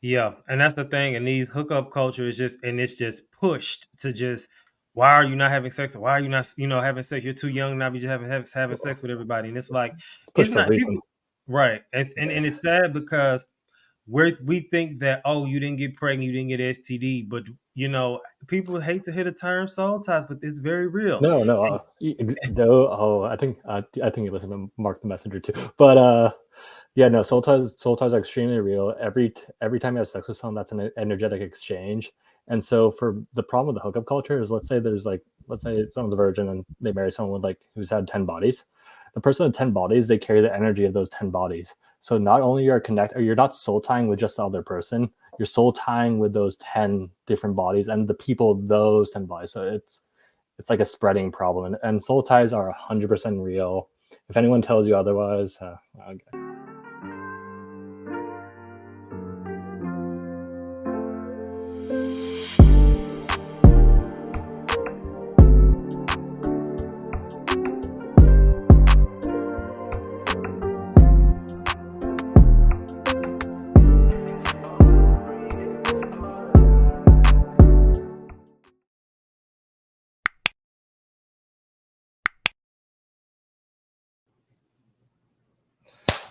Yeah, and that's the thing. And these hookup culture is just, and it's just pushed to just, why are you not having sex? Why are you not, having sex? You're too young now. Be just having Well, sex with everybody, and it's like, it's it's pushed for a not reason. people, right? And it's sad because we think that, oh, you didn't get pregnant, you didn't get STD, but people hate to hear the term soul ties, but it's very real. No, no. Though, I think you listen to Mark the Messenger too. But yeah, no. Soul ties are extremely real. Every time you have sex with someone, that's an energetic exchange. And so, for the problem with the hookup culture is, let's say someone's a virgin and they marry someone with who's had 10 bodies. The person with 10 bodies, they carry the energy of those 10 bodies. So not only you're connect, or you're not soul tying with just the other person, you're soul tying with those 10 different bodies and the people those 10 bodies. So it's like a spreading problem, and soul ties are 100% real. If anyone tells you otherwise, okay.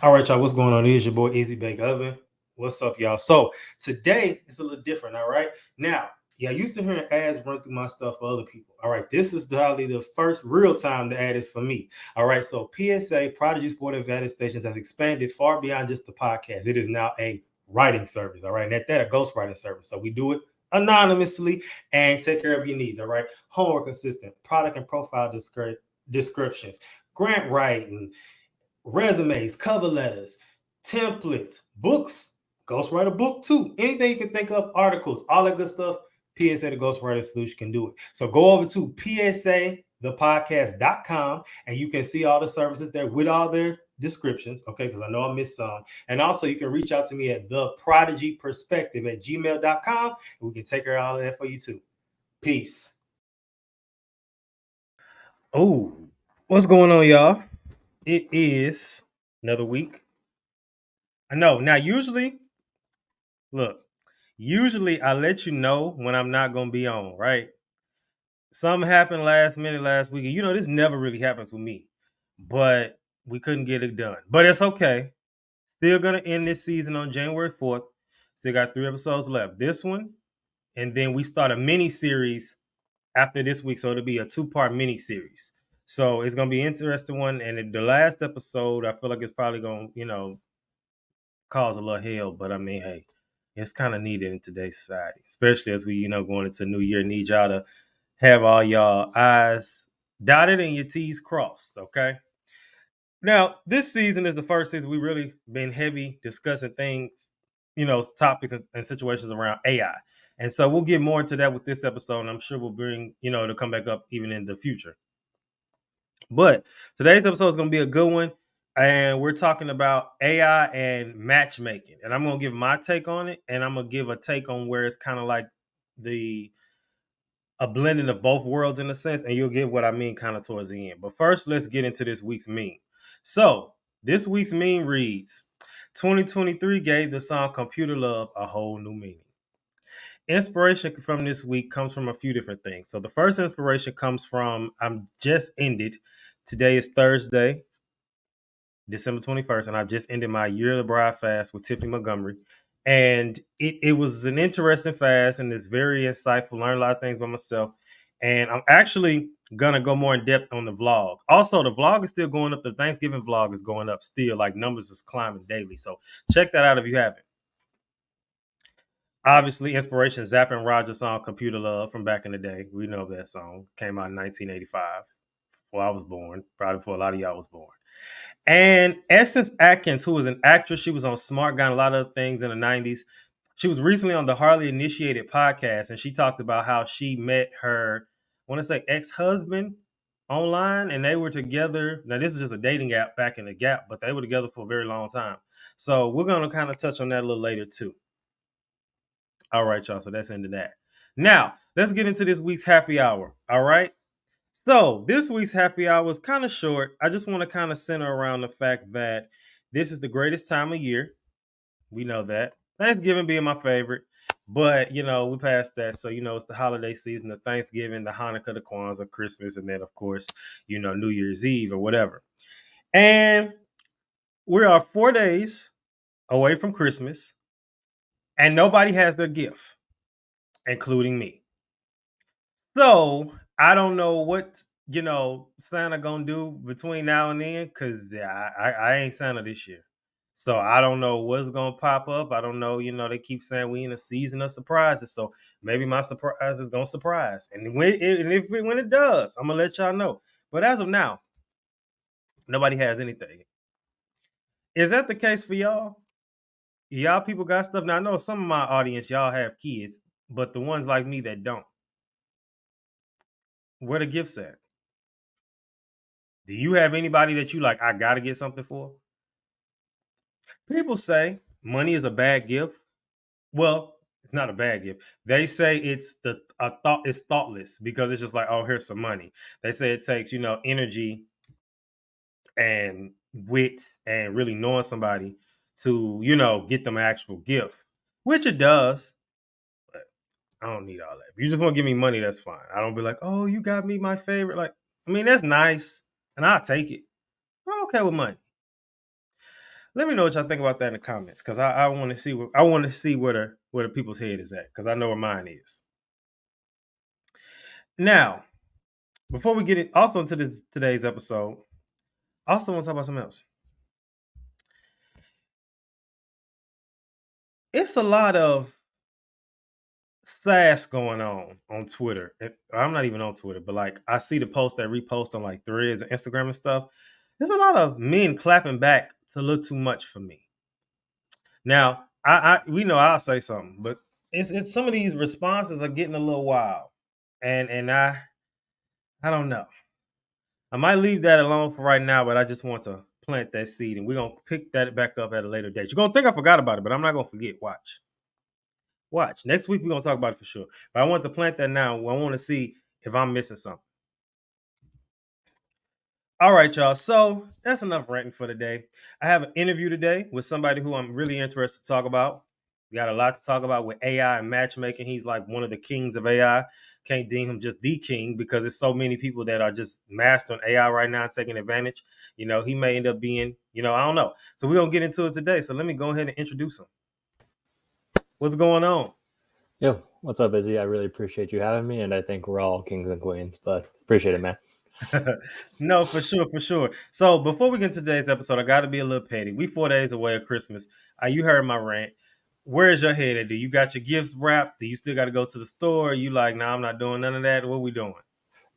All right, y'all. What's going on? It is your boy Easy Bake Oven. What's up, y'all? So today it's a little different. All right. Now, yeah, I used to hear ads run through my stuff for other people. All right. This is probably the first real time the ad is for me. All right. So P.S.A, Prodigy Sport Advantage Stations, has expanded far beyond just the podcast. It is now a writing service. All right. And at that, a ghostwriting service. So we do it anonymously and take care of your needs. All right. Homework assistant, product and profile descriptions, grant writing, resumes, cover letters, templates, books, ghostwriter book too. Anything you can think of, articles, all that good stuff. PSA the Ghostwriter Solution can do it. So go over to PSA thepodcast.com and you can see all the services there with all their descriptions. Okay, because I know I missed some. And also you can reach out to me at theprodigyperspective@gmail.com and we can take care of all of that for you too. Peace. Oh, what's going on, y'all? It is another week. I know. Now, usually I let you know when I'm not gonna be on, right? Something happened last minute last week. This never really happens with me, but we couldn't get it done. But it's okay. Still gonna end this season on January 4th. Still got 3 episodes left. This one, and then we start a mini series after this week. So it'll be a 2-part mini series. So it's gonna be an interesting one. And the last episode, I feel like it's probably gonna, cause a little hell, but I mean, hey, it's kind of needed in today's society, especially as we, going into New Year. Need y'all to have all y'all I's dotted and your T's crossed. Okay. Now, this season is the first season we really been heavy discussing things, topics and situations around AI. And so we'll get more into that with this episode. And I'm sure we'll bring, it'll come back up even in the future. But today's episode is going to be a good one. And we're talking about AI and matchmaking. And I'm going to give my take on it. And I'm going to give a take on where it's kind of like a blending of both worlds in a sense. And you'll get what I mean kind of towards the end. But first, let's get into this week's meme. So this week's meme reads, 2023 gave the song Computer Love a whole new meaning. Inspiration from this week comes from a few different things. So the first inspiration comes from, I'm just ended. Today is Thursday, December 21st, and I've just ended my yearly bride fast with Tiffany Montgomery. And it was an interesting fast and it's very insightful. Learned a lot of things by myself. And I'm actually going to go more in depth on the vlog. Also, the vlog is still going up. The Thanksgiving vlog is going up still. Like numbers is climbing daily. So check that out if you haven't. Obviously, inspiration, Zapp and Roger song Computer Love from back in the day. We know that song. Came out in 1985. Before I was born. Probably before a lot of y'all was born. And Essence Atkins, who was an actress, she was on Smart Guy and a lot of things in the 90s. She was recently on the Hardly Initiated podcast, and she talked about how she met her, I want to say, ex-husband online, and they were together. Now, this is just a dating app back in the gap, but they were together for a very long time. So we're going to kind of touch on that a little later, too. All right, y'all. So that's into that. Now, let's get into this week's happy hour. All right. So this week's happy hour was kind of short. I just want to kind of center around the fact that this is the greatest time of year. We know that. Thanksgiving being my favorite. But we passed that. So it's the holiday season, the Thanksgiving, the Hanukkah, the Kwanzaa, Christmas, and then of course, New Year's Eve or whatever. And we are 4 days away from Christmas, and nobody has their gift, including me. So I don't know what Santa gonna do between now and then, because I ain't Santa this year. So I don't know what's gonna pop up. I don't know. They keep saying we in a season of surprises. So maybe my surprise is gonna surprise, and when it does, I'm gonna let y'all know. But as of now, nobody has anything. Is that the case for y'all? Y'all people got stuff now. I know some of my audience, y'all have kids, but the ones like me that don't, where the gifts at? Do you have anybody that you like? I gotta get something for. People say money is a bad gift. Well, it's not a bad gift. They say it's it's thoughtless because it's just like, oh, here's some money. They say it takes energy and wit and really knowing somebody to get them an actual gift, which it does. But I don't need all that. If you just want to give me money, that's fine. I don't be like, oh, you got me my favorite. Like, I mean, that's nice, and I'll take it. I'm okay with money. Let me know what y'all think about that in the comments, because I want to see where the people's head is at, because I know where mine is. Now, before we get it also into today's episode, I also want to talk about something else. It's a lot of SaaS going on Twitter. I'm not even on Twitter, but like I see the posts that repost on like Threads and Instagram and stuff. There's a lot of men clapping back to a little too much for me. Now, we know I'll say something, but it's some of these responses are getting a little wild, and I don't know. I might leave that alone for right now, but I just want to plant that seed, and we're gonna pick that back up at a later date. You're gonna think I forgot about it, but I'm not gonna forget. Watch. Next week we're gonna talk about it for sure. But I want to plant that now. I want to see if I'm missing something. All right, y'all. So that's enough ranting for today. I have an interview today with somebody who I'm really interested to talk about. We got a lot to talk about with AI and matchmaking. He's like one of the kings of AI. Can't deem him just the king because there's so many people that are just mastering AI right now and taking advantage. He may end up being, I don't know. So we're gonna get into it today. So let me go ahead and introduce him. What's going on? Yo, what's up, Izzy? I really appreciate you having me, and I think we're all kings and queens, but appreciate it, man. No, for sure. So before we get into today's episode, I got to be a little petty. We 4 days away of Christmas. You heard my rant. Where's your head at? Do you got your gifts wrapped? Do you still got to go to the store? You like, nah, I'm not doing none of that. What we doing?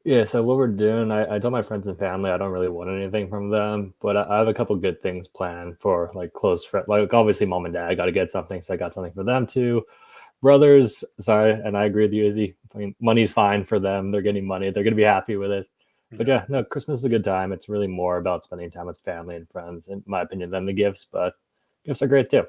Yeah, so what we're doing, I told my friends and family I don't really want anything from them, but I have a couple good things planned for like close friends. Like obviously, mom and dad got to get something, so I got something for them too. Brothers, sorry, and I agree with you, Izzy. I mean, money's fine for them. They're getting money. They're gonna be happy with it. But yeah, no, Christmas is a good time. It's really more about spending time with family and friends, in my opinion, than the gifts. But gifts are great too.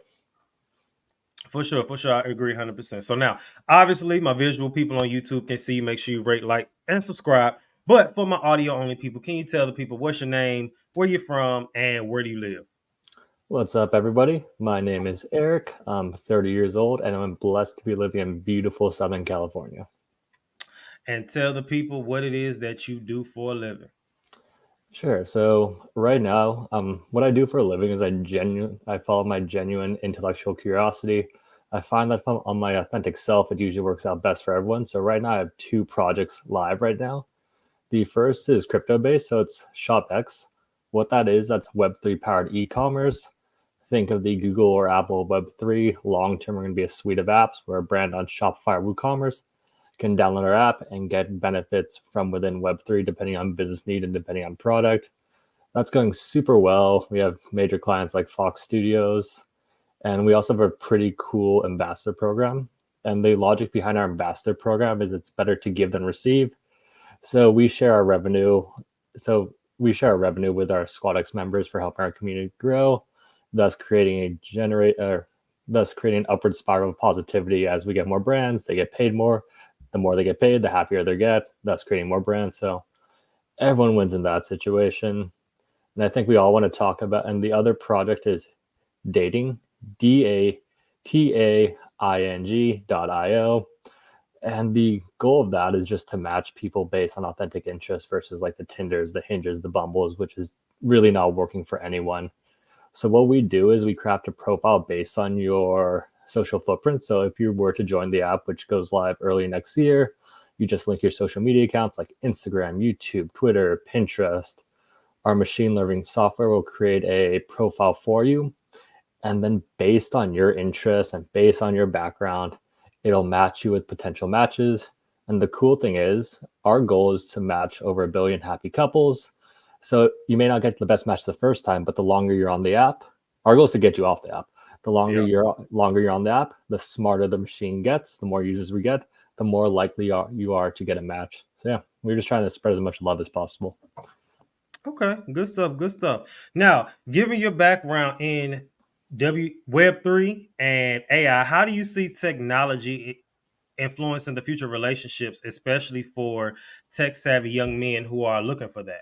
For sure. I agree 100%. So now, obviously, my visual people on YouTube can see. Make sure you rate, like, and subscribe. But for my audio only people, can you tell the people what's your name, where you're from, and where do you live? What's up, everybody? My name is Eric. I'm 30 years old, and I'm blessed to be living in beautiful Southern California. And tell the people what it is that you do for a living. Sure. So right now, what I do for a living is I follow my genuine intellectual curiosity. I find that if I'm on my authentic self, it usually works out best for everyone. So right now, I have 2 projects live right now. The first is crypto based, so it's SHOPX. What that is, that's Web3 powered e-commerce. Think of the Google or Apple Web3. Long term, we're going to be a suite of apps where a brand on Shopify or WooCommerce can download our app and get benefits from within Web3, depending on business need and depending on product. That's going super well. We have major clients like Fox Studios, and we also have a pretty cool ambassador program. And the logic behind our ambassador program is it's better to give than receive. So we share our revenue. With our SquadX members for helping our community grow, thus creating an upward spiral of positivity. As we get more brands, they get paid more. The more they get paid, the happier they get, thus creating more brands. So everyone wins in that situation. And I think we all want to talk about, and the other project is Dating, TAING.io. And the goal of that is just to match people based on authentic interests versus like the Tinders, the Hinges, the Bumbles, which is really not working for anyone. So what we do is we craft a profile based on your social footprint. So if you were to join the app, which goes live early next year, you just link your social media accounts like Instagram, YouTube, Twitter, Pinterest. Our machine learning software will create a profile for you. And then based on your interests and based on your background, it'll match you with potential matches. And the cool thing is, our goal is to match over 1 billion happy couples. So you may not get the best match the first time, but the longer you're on the app, our goal is to get you off the app. The longer you're on the app, the smarter the machine gets, the more users we get, the more likely you are to get a match. So yeah, we're just trying to spread as much love as possible. Okay, good stuff. Good stuff. Now, given your background in Web3 and AI, how do you see technology influencing the future relationships, especially for tech savvy young men who are looking for that?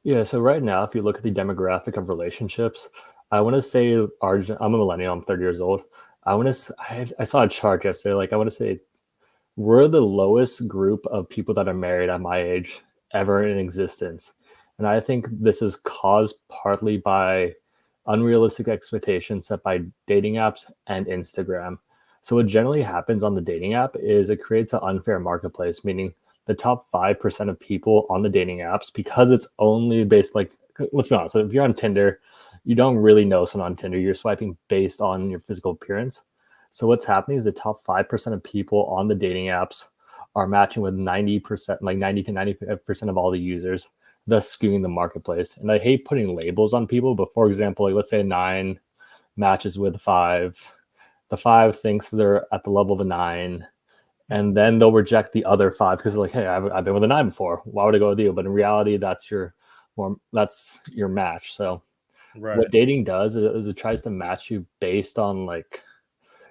Yeah, so right now, if you look at the demographic of relationships, I want to say I'm a millennial, I'm 30 years old. I saw a chart yesterday, like I want to say we're the lowest group of people that are married at my age ever in existence. And I think this is caused partly by unrealistic expectations set by dating apps and Instagram. So what generally happens on the dating app is it creates an unfair marketplace, meaning the top 5% of people on the dating apps, because it's only based like, let's be honest, if you're on Tinder, you don't really know someone on Tinder. You're swiping based on your physical appearance. So what's happening is the top 5% of people on the dating apps are matching with 90%, like 90 to 95% of all the users, thus skewing the marketplace. And I hate putting labels on people, but for example, like let's say 9 matches with 5. The 5 thinks they're at the level of a 9, and then they'll reject the other 5 because they're like, hey, I've been with a 9 before. Why would I go with you? But in reality, that's your match. So what dating does is it tries to match you based on like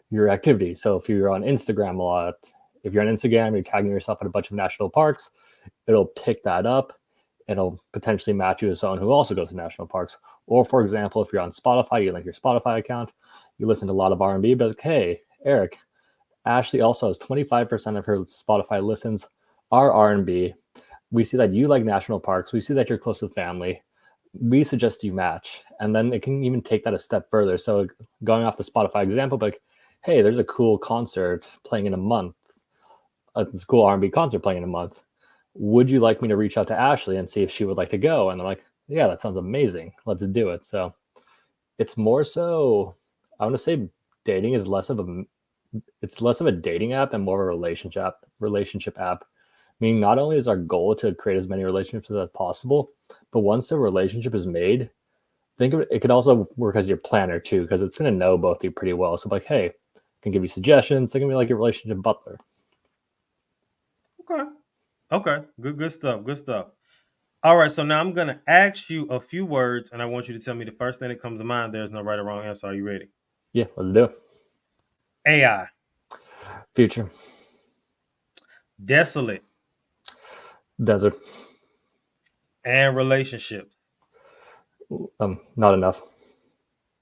your activity. So if you're on Instagram a lot, if you're on Instagram, you're tagging yourself at a bunch of national parks, it'll pick that up. It'll potentially match you with someone who also goes to national parks. Or for example, if you're on Spotify, you link your Spotify account, you listen to a lot of R&B, but like, hey, Eric, Ashley also has 25% of her Spotify listens are R&B. We see that you like national parks. We see that you're close with family. We suggest you match. And then it can even take that a step further. So going off the Spotify example, like, hey, there's a cool concert playing in a month. It's a cool R&B concert playing in a month. Would you like me to reach out to Ashley and see if she would like to go? And they're like, yeah, that sounds amazing. Let's do it. So it's more so, I want to say dating is less of a dating app and more of a relationship app. Meaning not only is our goal to create as many relationships as possible, but once a relationship is made, think of it, it could also work as your planner too, because it's going to know both of you pretty well. So like, hey, I can give you suggestions. They can be like your relationship butler. Okay. Good stuff. Good stuff. All right. So now I'm going to ask you a few words, and I want you to tell me the first thing that comes to mind. There's no right or wrong answer. Are you ready? Yeah, let's do it. AI. Future. Desolate. Desert. And relationships. Not enough.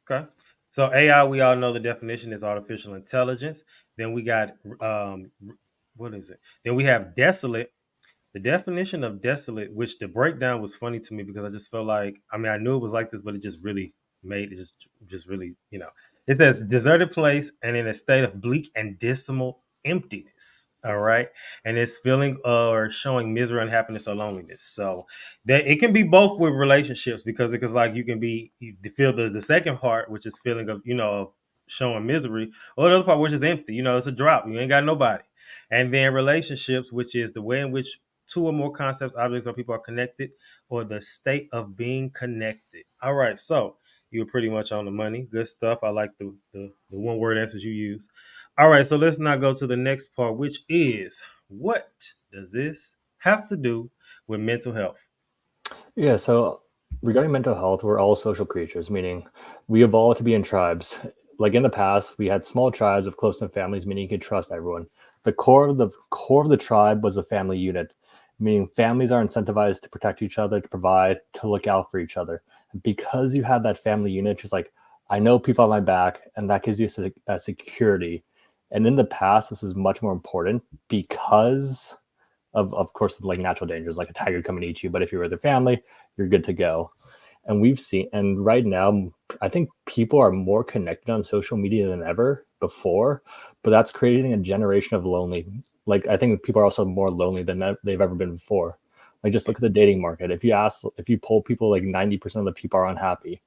Okay. So AI, we all know the definition is artificial intelligence. Then we got what is it? Then we have desolate. The definition of desolate, which the breakdown was funny to me because I just felt like, I mean, I knew it was like this, but it just really made it just really, it says deserted place and in a state of bleak and dismal emptiness. All right. And it's feeling or showing misery, unhappiness, or loneliness. So that it can be both with relationships because like you can feel the second part, which is feeling of, showing misery, or the other part, which is empty. It's a drop. You ain't got nobody. And then relationships, which is the way in which two or more concepts, objects, or people are connected, or the state of being connected. All right, so you were pretty much on the money. Good stuff. I like the one word answers you use. All right, so let's now go to the next part, which is what does this have to do with mental health? Yeah, so regarding mental health, we're all social creatures, meaning we evolved to be in tribes. Like in the past, we had small tribes of close-knit families, meaning you could trust everyone. The core of the tribe was a family unit, meaning families are incentivized to protect each other, to provide, to look out for each other. Because you have that family unit, just like I know people have my back, and that gives you a security. And in the past, this is much more important because of course, like natural dangers, like a tiger coming to eat you. But if you're with your family, you're good to go. And we've seen, and right now, I think people are more connected on social media than ever before, but that's creating a generation of lonely. Like, I think people are also more lonely than they've ever been before. Like, just look at the dating market. If you poll people, like 90% of the people are unhappy.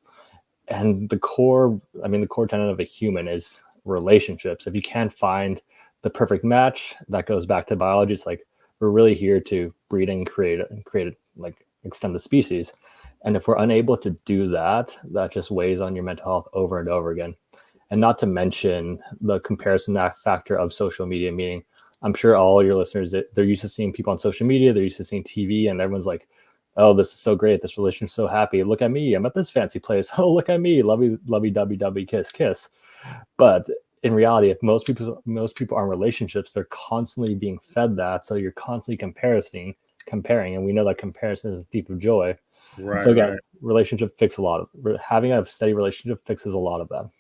And the core tenet of a human is relationships. If you can't find the perfect match, that goes back to biology. It's like, we're really here to breed and create like extend the species. And if we're unable to do that, that just weighs on your mental health over and over again. And not to mention the comparison factor of social media, meaning I'm sure all your listeners, they're used to seeing people on social media, they're used to seeing TV, and everyone's like, oh, this is so great. This relationship's so happy. Look at me. I'm at this fancy place. Oh, look at me. Lovey, lovey, dovey, dovey, kiss, kiss. But in reality, if most people are in relationships, they're constantly being fed that. So you're constantly comparing, and we know that comparison is the thief of joy. And Right, so right. again, having a steady relationship fixes a lot of that.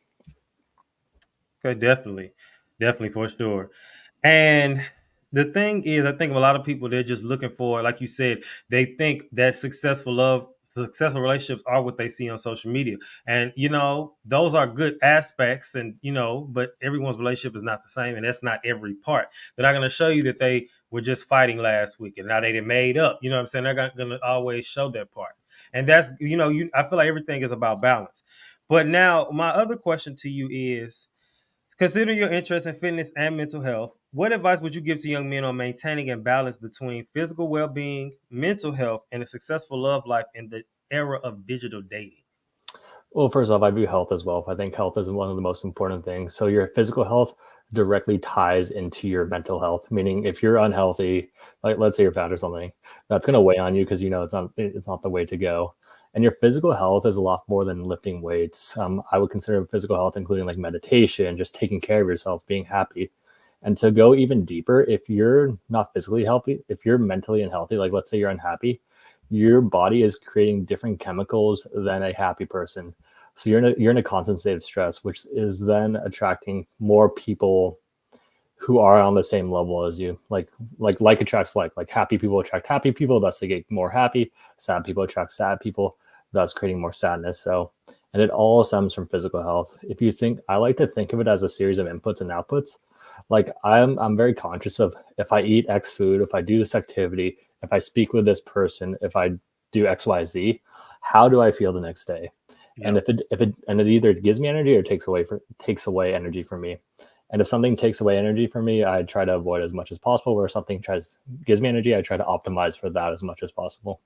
Okay, definitely. Definitely for sure. And the thing is, I think a lot of people, they're just looking for, like you said, they think that successful relationships are what they see on social media. And, those are good aspects, and, but everyone's relationship is not the same. And that's not every part. They're not going to show you that they were just fighting last week and now they made up. You know what I'm saying? They're going to always show that part. And that's, I feel like everything is about balance. But now, my other question to you is, considering your interest in fitness and mental health, what advice would you give to young men on maintaining a balance between physical well being, mental health, and a successful love life in the era of digital dating? Well, first off, I view health as well. I think health is one of the most important things. So your physical health directly ties into your mental health. Meaning, if you're unhealthy, like let's say you're fat or something, that's going to weigh on you because it's not the way to go. And your physical health is a lot more than lifting weights. I would consider physical health including like meditation, just taking care of yourself, being happy. And to go even deeper, if you're not physically healthy, if you're mentally unhealthy, like let's say you're unhappy, your body is creating different chemicals than a happy person. So you're in a constant state of stress, which is then attracting more people who are on the same level as you. Like attracts like. Like happy people attract happy people, thus they get more happy. Sad people attract sad people, thus creating more sadness. So, and it all stems from physical health. I like to think of it as a series of inputs and outputs. Like I'm very conscious of, if I eat X food, if I do this activity, if I speak with this person, if I do XYZ, how do I feel the next day? And Yep. it either gives me energy or takes away energy from me. And if something takes away energy from me, I try to avoid as much as possible. Where something gives me energy, I try to optimize for that as much as possible.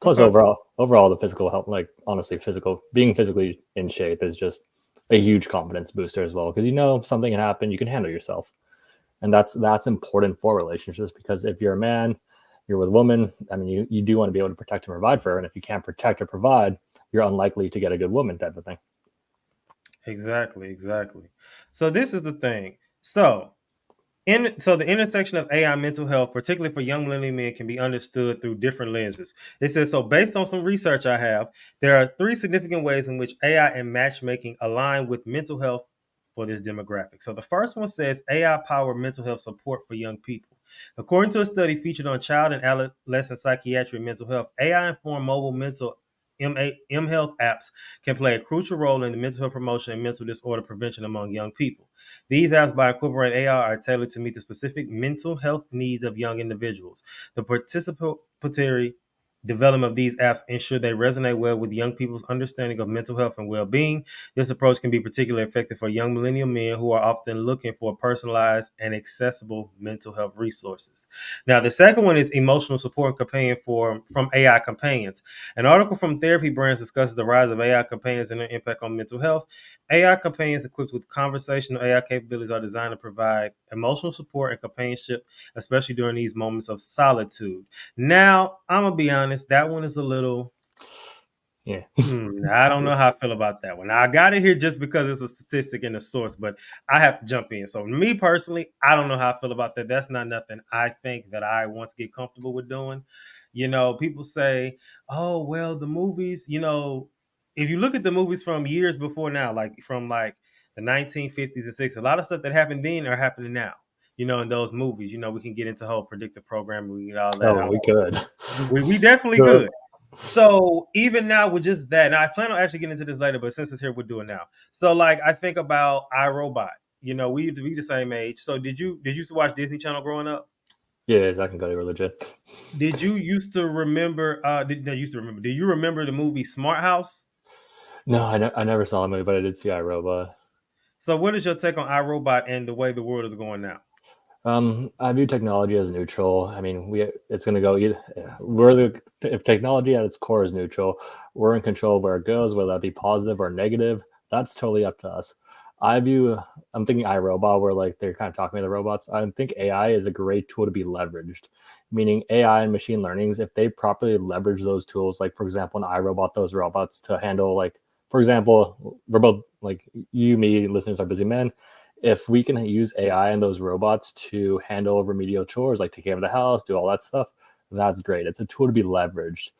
Plus, Okay. overall, the physical health, like honestly, being physically in shape is just a huge confidence booster as well. Because if something can happen, you can handle yourself, and that's important for relationships. Because if you're a man, you're with a woman. I mean, you do want to be able to protect and provide for her, and if you can't protect or provide, you're unlikely to get a good woman, type of thing. Exactly. Exactly. So, this is the thing. So the intersection of AI and mental health, particularly for young millennial men, can be understood through different lenses. It says, so based on some research I have, there are three significant ways in which AI and matchmaking align with mental health for this demographic. So the first one says AI powered mental health support for young people. According to a study featured on child and adolescent psychiatry and mental health, AI informed mobile mental M health apps can play a crucial role in the mental health promotion and mental disorder prevention among young people. These apps, by incorporating AI, are tailored to meet the specific mental health needs of young individuals. The participatory development of these apps ensure they resonate well with young people's understanding of mental health and well-being. This approach can be particularly effective for young millennial men who are often looking for personalized and accessible mental health resources. Now, the second one is emotional support and companion from AI companions. An article from Therapy Brands discusses the rise of AI companions and their impact on mental health. AI companions equipped with conversational AI capabilities are designed to provide emotional support and companionship, especially during these moments of solitude. Now, I'm gonna be honest, that one is a little. Yeah. I don't know how I feel about that one. Now, I got it here just because it's a statistic in the source, but I have to jump in. So, me personally, I don't know how I feel about that. That's not nothing I think that I want to get comfortable with doing. People say, "Oh, well, the movies, if you look at the movies from years before now, like from like the 1950s and 60s, a lot of stuff that happened then are happening now. In those movies, we can get into whole predictive programming, we get all that. Oh, we could. We definitely So, could. So even now with just that, and I plan on actually getting into this later, but since it's here, we're doing now. So like I think about iRobot. We the same age. So did you used to watch Disney Channel growing up? yeah, I can go to religion. Did you used to remember? Do you remember the movie Smart House? No, I never saw the movie, but I did see iRobot. So what is your take on iRobot and the way the world is going now? I view technology as neutral. I mean, it's going to go either. If technology at its core is neutral, we're in control of where it goes, whether that be positive or negative. That's totally up to us. I'm thinking iRobot, where like they're kind of talking to the robots. I think AI is a great tool to be leveraged, meaning AI and machine learnings, if they properly leverage those tools, like for example, in iRobot, those robots to handle, like, for example, we're both like you, me, listeners are busy men. If we can use AI and those robots to handle remedial chores, like take care of the house, do all that stuff, that's great. It's a tool to be leveraged.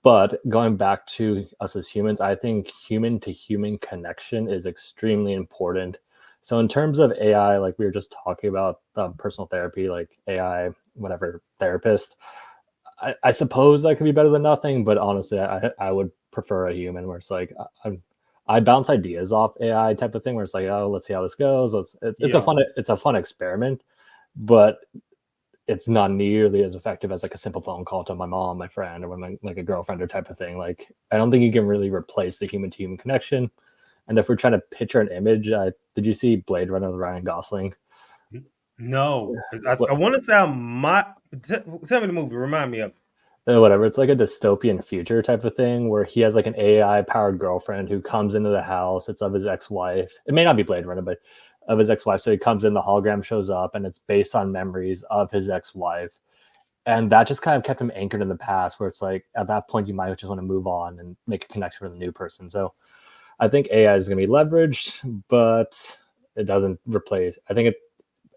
But going back to us as humans, I think human to human connection is extremely important. So in terms of AI, like we were just talking about personal therapy, like AI, whatever, therapist, I suppose that could be better than nothing. But honestly, I would prefer a human where it's like, I bounce ideas off AI type of thing where it's like, oh, let's see how this goes. It's a fun experiment, but it's not nearly as effective as like a simple phone call to my mom, my friend, or like a girlfriend or type of thing. Like, I don't think you can really replace the human to human connection. And if we're trying to picture an image, did you see Blade Runner with Ryan Gosling? No, I want to sound tell me the movie. Remind me of it. Whatever. It's like a dystopian future type of thing where he has like an AI powered girlfriend who comes into the house. It's of his ex-wife. It may not be Blade Runner, but of his ex-wife. So he comes in, the hologram shows up, and it's based on memories of his ex-wife. And that just kind of kept him anchored in the past, where it's like at that point you might just want to move on and make a connection with a new person. So I think AI is going to be leveraged, but it doesn't replace. I think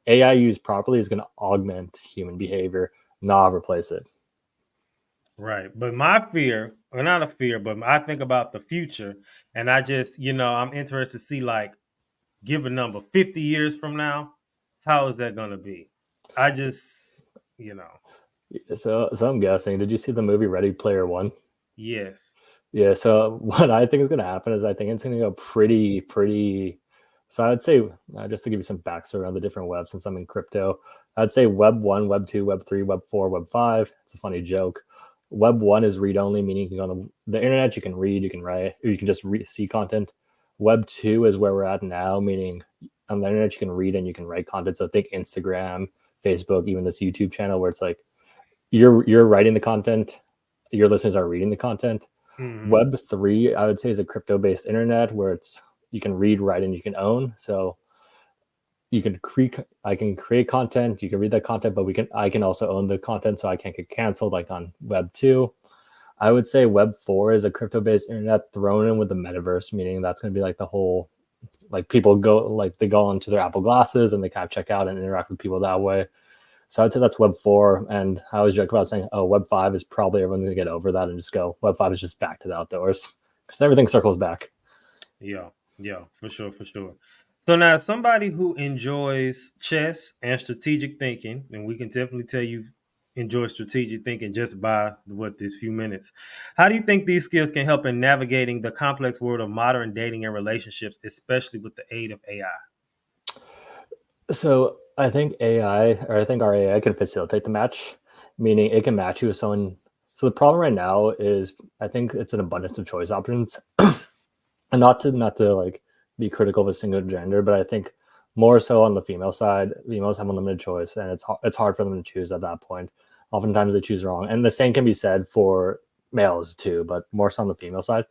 AI used properly is going to augment human behavior, not replace it. Right. But my fear, or not a fear, but I think about the future, and I just, I'm interested to see, like, give a number, 50 years from now, how is that going to be? I just, So I'm guessing. Did you see the movie Ready Player One? yes. Yeah. So what I think is going to happen is I think it's going to go pretty. So I would say, just to give you some backstory on the different webs, since I'm in crypto, I'd say Web 1, Web 2, Web 3, Web 4, Web 5. It's a funny joke. Web 1 is read only, meaning you can go on the internet, you can read, you can write, or you can just see content. Web 2 is where we're at now, meaning on the internet you can read and you can write content. So think Instagram, Facebook, even this YouTube channel where it's like you're writing the content, your listeners are reading the content. Mm-hmm. Web 3, I would say, is a crypto-based internet where you can read, write, and you can own. So I can create content, you can read that content, but I can also own the content, so I can't get canceled like on Web 2. I would say Web 4 is a crypto-based internet thrown in with the metaverse, meaning that's going to be like the whole, like people they go into their Apple glasses and they kind of check out and interact with people that way. So I'd say that's Web 4. And I always joke about saying, oh, Web 5 is probably everyone's going to get over that and just go, Web 5 is just back to the outdoors because everything circles back. Yeah, for sure, for sure. So now, somebody who enjoys chess and strategic thinking, and we can definitely tell you enjoy strategic thinking just by these few minutes. How do you think these skills can help in navigating the complex world of modern dating and relationships, especially with the aid of AI? So I think our AI can facilitate the match, meaning it can match you with someone. So the problem right now is I think it's an abundance of choice options. And not to like be critical of a single gender, but I think more so on the female side, females have unlimited choice, and it's hard for them to choose at that point. Oftentimes they choose wrong, and the same can be said for males too, but more so on the female side.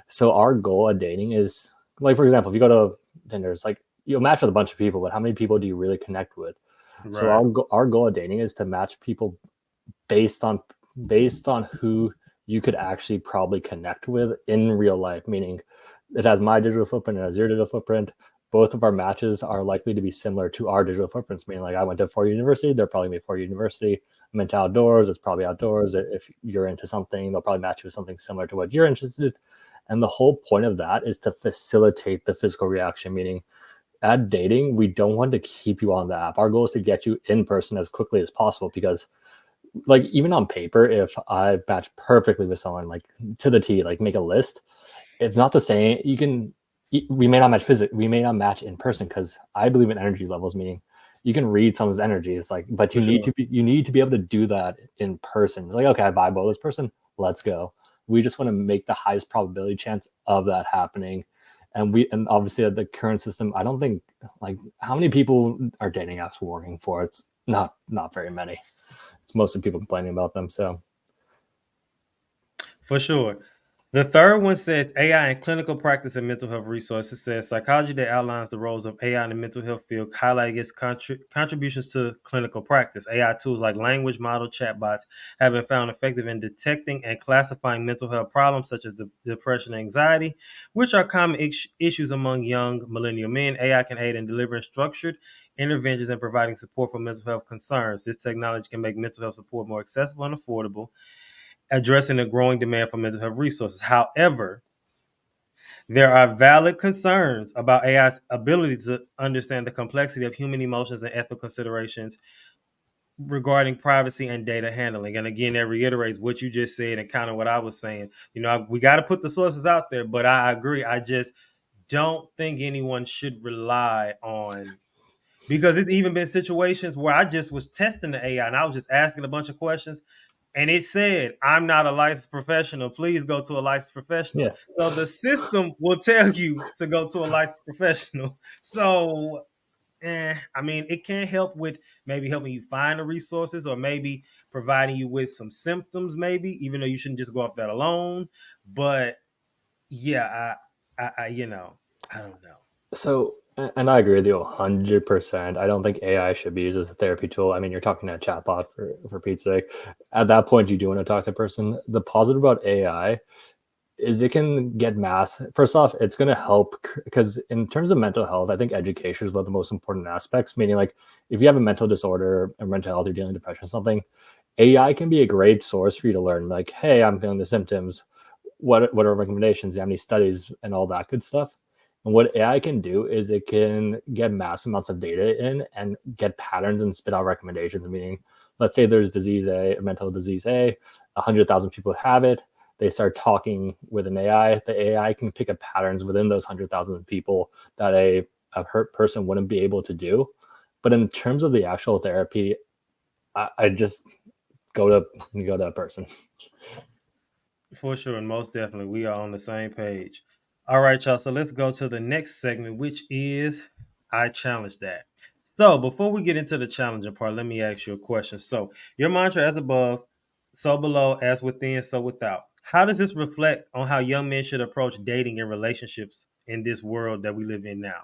So our goal at dating is, like, for example, if you go to Tinder, it's like you'll match with a bunch of people, but how many people do you really connect with? So Right. our goal at dating is to match people based on who you could actually probably connect with in real life, meaning it has my digital footprint, it has your digital footprint. Both of our matches are likely to be similar to our digital footprints, meaning like I went to Ford University, they're probably going to be Ford University. I'm into outdoors, it's probably outdoors. If you're into something, they'll probably match you with something similar to what you're interested in. And the whole point of that is to facilitate the physical reaction, meaning at dating, we don't want to keep you on the app. Our goal is to get you in person as quickly as possible, because like even on paper, if I match perfectly with someone, like to the T, like make a list, it's not the same. We may not match we may not match in person, because I believe in energy levels, meaning you can read someone's energy. It's like, but For sure. you need to be able to do that in person. It's like, okay, I vibe with this person, let's go. We just want to make the highest probability chance of that happening. And obviously the current system, I don't think, like, how many people are dating apps working for? It's not very many. It's mostly people complaining about them. So For sure. The third one says AI in clinical practice and mental health resources. It says psychology that outlines the roles of AI in the mental health field, highlighting its contributions to clinical practice. AI tools like language model chatbots have been found effective in detecting and classifying mental health problems such as depression and anxiety, which are common issues among young millennial men. AI can aid in delivering structured interventions and providing support for mental health concerns. This technology can make mental health support more accessible and affordable, addressing the growing demand for mental health resources. However, there are valid concerns about AI's ability to understand the complexity of human emotions and ethical considerations regarding privacy and data handling. And again, that reiterates what you just said and kind of what I was saying. We got to put the sources out there, but I agree. I just don't think anyone should rely on, because it's even been situations where I just was testing the AI and I was just asking a bunch of questions, and it said, "I'm not a licensed professional. Please go to a licensed professional." yeah. So the system will tell you to go to a licensed professional. So, I mean, it can help with maybe helping you find the resources, or maybe providing you with some symptoms, maybe, even though you shouldn't just go off that alone. But yeah, I don't know. So, and I agree with you 100%. I don't think AI should be used as a therapy tool. I mean, you're talking to a chatbot for Pete's sake. At that point, you do want to talk to a person. The positive about AI is it can get mass. First off, it's going to help, because in terms of mental health, I think education is one of the most important aspects. Meaning, like, if you have a mental disorder or mental health, you're dealing with depression or something, AI can be a great source for you to learn. Like, hey, I'm feeling the symptoms. What are recommendations? Do you have any studies and all that good stuff? And what AI can do is it can get mass amounts of data in and get patterns and spit out recommendations. Meaning, let's say there's disease A, mental disease A, 100,000 people have it. They start talking with an AI. The AI can pick up patterns within those 100,000 people that a hurt person wouldn't be able to do. But in terms of the actual therapy, I just go to a person. For sure, and most definitely, we are on the same page. All right, y'all. So let's go to the next segment, which is I challenge that. So before we get into the challenging part, let me ask you a question. So your mantra, as above, so below, as within, so without. How does this reflect on how young men should approach dating and relationships in this world that we live in now?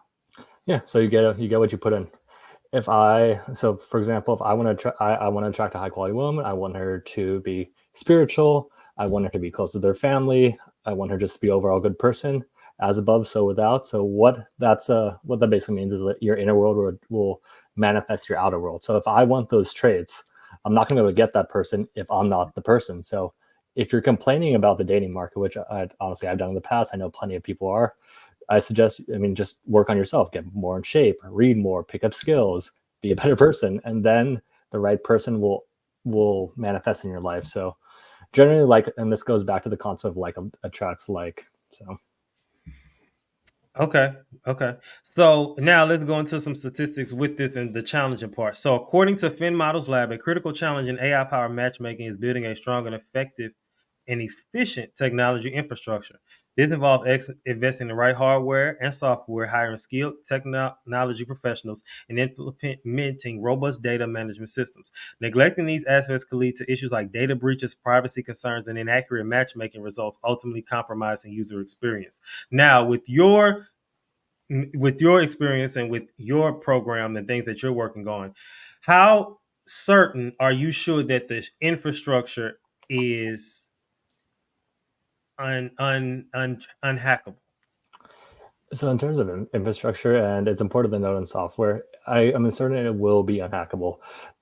Yeah, so you get what you put in. So for example, if I want to I want to attract a high quality woman, I want her to be spiritual, I want her to be close to their family, I want her just to be overall good person. As above, so without. So what that basically means is that your inner world will manifest your outer world. So if I want those traits, I'm not going to be able to get that person if I'm not the person. So if you're complaining about the dating market, which honestly I've done in the past, I know plenty of people are, I suggest, I mean, just work on yourself, get more in shape, read more, pick up skills, be a better person, and then the right person will manifest in your life. So generally, like, and this goes back to the concept of like attracts like. So Okay. Okay. So now let's go into some statistics with this and the challenging part. So according to Finn Models Lab, a critical challenge in AI powered matchmaking is building a strong and effective and efficient technology infrastructure. This involves investing in the right hardware and software, hiring skilled technology professionals, and implementing robust data management systems. Neglecting these aspects could lead to issues like data breaches, privacy concerns, and inaccurate matchmaking results, ultimately compromising user experience. Now, with your experience and with your program and things that you're working on, how certain are you sure that the infrastructure is unhackable? so in terms of infrastructure, and it's important to note in software, I'm certain it will be unhackable.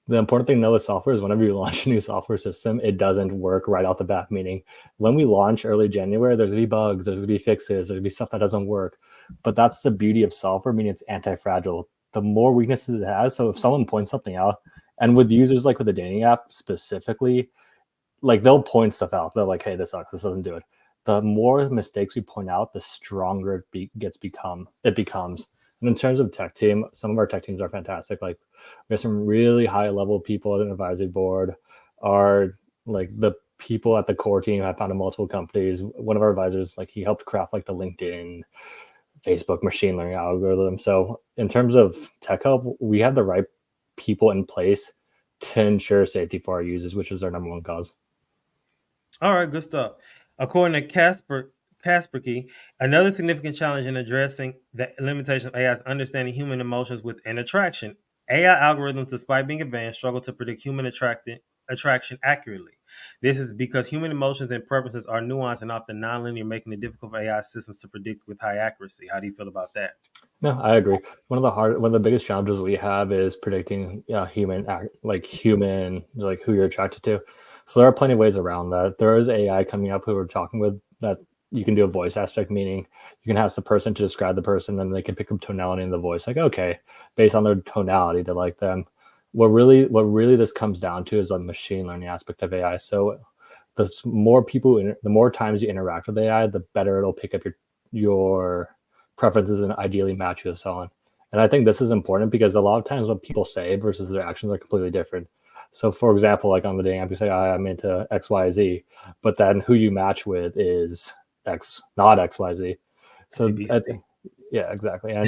The important thing to know with software is whenever you launch a new software system, it doesn't work right off the bat. Meaning, when we launch early January, there's gonna be bugs, there's gonna be fixes, there's gonna be stuff that doesn't work. But that's the beauty of software, meaning it's anti-fragile. The more weaknesses it has, so if someone points something out, and with users like with the dating app specifically, like they'll point stuff out. They're like, "Hey, this sucks. This doesn't do it." The more mistakes we point out, the stronger it becomes. And in terms of tech team, some of our tech teams are fantastic. Like we have some really high level people at an advisory board. Are like the people at the core team have founded multiple companies. One of our advisors, like he helped craft like the LinkedIn, Facebook machine learning algorithm. So in terms of tech help, we have the right people in place to ensure safety for our users, which is our number one cause. All right, good stuff. According to Kasperky, another significant challenge in addressing the limitation of AI is understanding human emotions within attraction. AI algorithms, despite being advanced, struggle to predict human attraction accurately. This is because human emotions and preferences are nuanced and often nonlinear, making it difficult for AI systems to predict with high accuracy. How do you feel about that? No, I agree. One of the biggest challenges we have is predicting human, like who you're attracted to. So there are plenty of ways around that. There is AI coming up who we're talking with that you can do a voice aspect, meaning you can ask the person to describe the person, and they can pick up tonality in the voice. Like, okay, based on their tonality, to like them. What really this comes down to is a machine learning aspect of AI. So the more times you interact with AI, the better it'll pick up your preferences and ideally match you with someone. And I think this is important because a lot of times what people say versus their actions are completely different. So, for example, like on the dating app, you say, I'm into XYZ, but then who you match with is X, not XYZ. So, ABC. yeah, exactly. And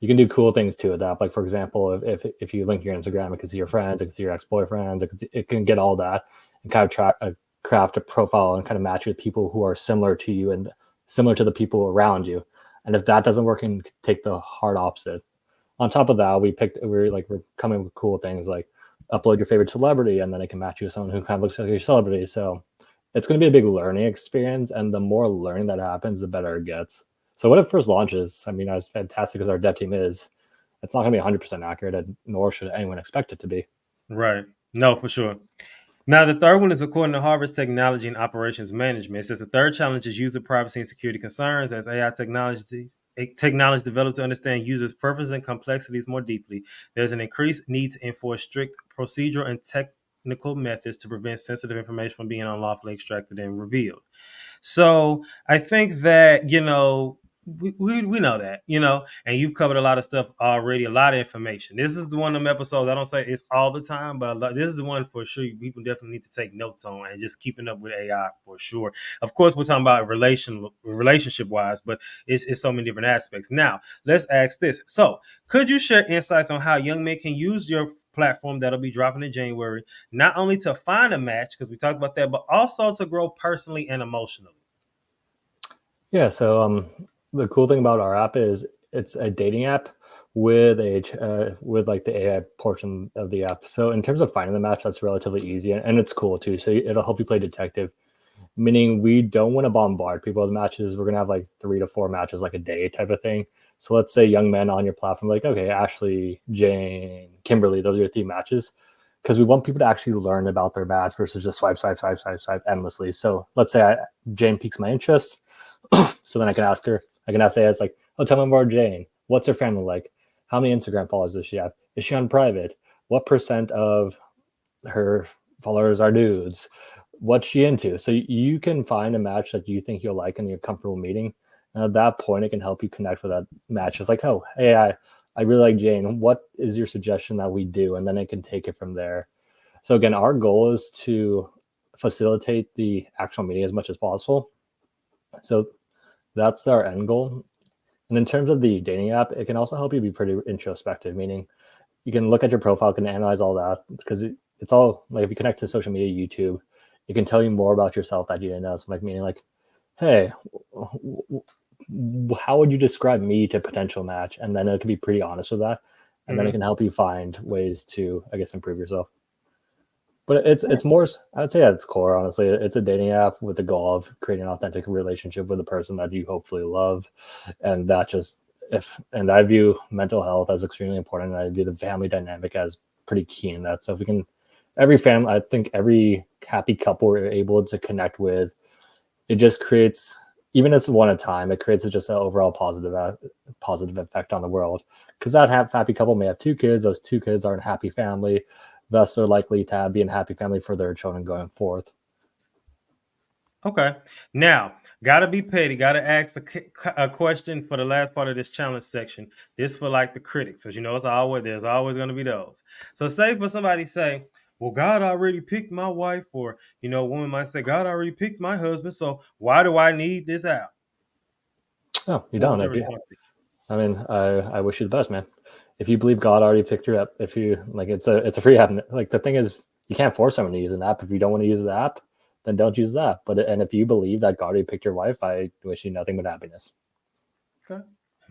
you can do cool things to adapt. Like, for example, if you link your Instagram, it can see your friends, it can see your ex-boyfriends, it can get all that and kind of craft a profile and kind of match with people who are similar to you and similar to the people around you. And if that doesn't work, and take the hard opposite. On top of that, we're coming with cool things like upload your favorite celebrity, and then it can match you with someone who kind of looks like your celebrity. So it's going to be a big learning experience, and the more learning that happens, the better it gets. So when it first launches, I mean, as fantastic as our dev team is, it's not going to be 100% accurate, and nor should anyone expect it to be. Right. No, for sure. Now, the third one is according to Harvard's Technology and Operations Management. It says the third challenge is user privacy and security concerns as AI technology develops to understand users' preferences and complexities more deeply. There's an increased need to enforce strict procedural and technical methods to prevent sensitive information from being unlawfully extracted and revealed. So I think that, we know that, and you've covered a lot of stuff already, a lot of information. This is the one of them episodes, I don't say it's all the time, but this is the one for sure people definitely need to take notes on and just keeping up with AI for sure. Of course, we're talking about relationship wise, but it's so many different aspects. Now, let's ask this. So, could you share insights on how young men can use your platform that'll be dropping in January, not only to find a match, because we talked about that, but also to grow personally and emotionally? Yeah. So the cool thing about our app is it's a dating app with like the AI portion of the app. So in terms of finding the match, that's relatively easy, and it's cool too. So it'll help you play detective, meaning we don't want to bombard people with matches. We're gonna have like 3 to 4 matches like a day type of thing. So let's say young men on your platform, like, okay, Ashley, Jane, Kimberly, those are your 3 matches. Because we want people to actually learn about their match versus just swipe endlessly. So let's say Jane piques my interest. So then I can ask AI, it's like, oh, tell me more about Jane. What's her family like? How many Instagram followers does she have? Is she on private? What percent of her followers are dudes? What's she into? So you can find a match that you think you'll like and you're comfortable meeting. And at that point, it can help you connect with that match. It's like, oh, hey, I really like Jane. What is your suggestion that we do? And then it can take it from there. So again, our goal is to facilitate the actual meeting as much as possible. So that's our end goal. And in terms of the dating app, it can also help you be pretty introspective, meaning you can look at your profile, can analyze all that, because it's all like if you connect to social media, YouTube, it can tell you more about yourself that you didn't know. So like meaning like, hey, how would you describe me to potential match? And then it can be pretty honest with that. And then it can help you find ways to, I guess, improve yourself. But it's more, I would say at its core, honestly, it's a dating app with the goal of creating an authentic relationship with a person that you hopefully love. And that just, and I view mental health as extremely important. And I view the family dynamic as pretty key in that. So if we can, every family, I think every happy couple we're able to connect with, it just creates, even if it's one at a time, it creates just an overall positive effect on the world. Because that happy couple may have 2 kids. Those 2 kids are in a happy family. Thus, they're likely to be in a happy family for their children going forth. Okay. Now, gotta be petty. Gotta ask a question for the last part of this challenge section. This for like the critics, because there's always gonna be those. So, say for somebody say, "Well, God already picked my wife," or a woman might say, "God already picked my husband, so why do I need this app?" Oh, you What would don't. your If you, response be? I mean, I wish you the best, man. If you believe God already picked you up, if you like, it's a free app. Like the thing is, you can't force someone to use an app. If you don't want to use the app, then don't use the app. And if you believe that God already picked your wife, I wish you nothing but happiness. Okay.